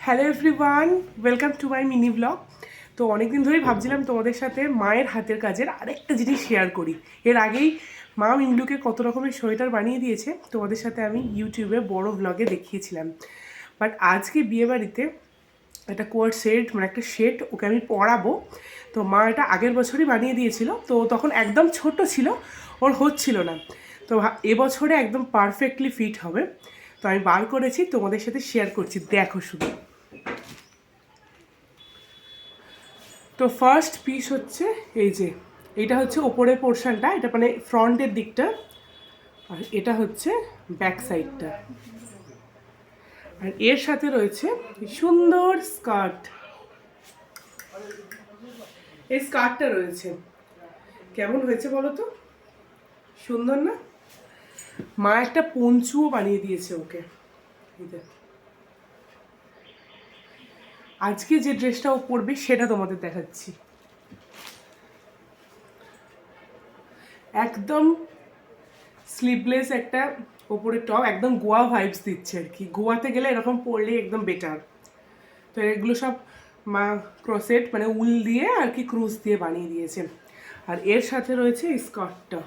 Hello everyone, welcome to my mini blog. তো অনেকদিন ধরেই ভাবছিলাম তোমাদের সাথে মায়ের হাতের কাজের আরেকটা জিনিস শেয়ার করি। এর আগেই মা মিন্ডুকে কত রকমের সোয়েটার বানিয়ে দিয়েছে, তোমাদের সাথে আমি ইউটিউবে বড় ব্লগে দেখিয়েছিলাম। বাট আজকে বিয়েবাড়িতে একটা কোয়ার সেট, মানে একটা সেট ওকে আমি পরাবো। তো মা এটা আগের বছরই বানিয়ে দিয়েছিল, তো তখন একদম ছোট ছিল, ওর হচ্ছিল না। তো এবছরে একদম পারফেক্টলি ফিট হবে। তো আমি বার করেছি, তোমাদের সাথে শেয়ার করছি, দেখো শুধু। তো ফার্স্ট পিস হচ্ছে এই যে, এটা হচ্ছে ওপরের পোর্শনটা, এটা মানে ফ্রন্টের দিকটা, আর এটা হচ্ছে ব্যাক সাইডটা। আর এর সাথে রয়েছে সুন্দর স্কার্ট। এই স্কার্টটা রয়েছে, কেমন হয়েছে বলো তো, সুন্দর না? মা একটা পঞ্চুও বানিয়ে দিয়েছে ওকে। আজকে যে ড্রেসটা ও পরবে সেটা তোমাদের দেখাচ্ছি। একদম স্লিভলেস একটা ওপরে টপ, একদম গোয়া ভাইবস দিচ্ছে আর কি। গোয়াতে গেলে এরকম পরলে একদম বেটার। তো এগুলো সব মা ক্রসেট মানে উল দিয়ে আর কি, ক্রুজ দিয়ে বানিয়ে দিয়েছে। আর এর সাথে রয়েছে স্কার্টটা।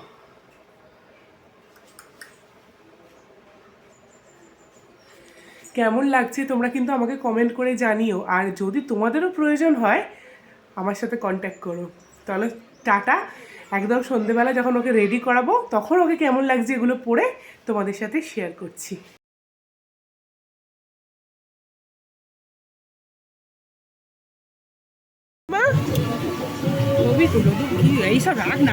কেমন লাগছে তোমরা কিন্তু আমাকে কমেন্ট করে জানিও। আর যদি তোমাদেরও প্রয়োজন হয় আমার সাথে কন্ট্যাক্ট করো। তাহলে টাটা। একদম সন্ধেবেলা যখন ওকে রেডি করাবো তখন ওকে কেমন লাগছে এগুলো পরে তোমাদের সাথে শেয়ার করছি। মা ছবি তুলো তো, কি এইসব রাখ না।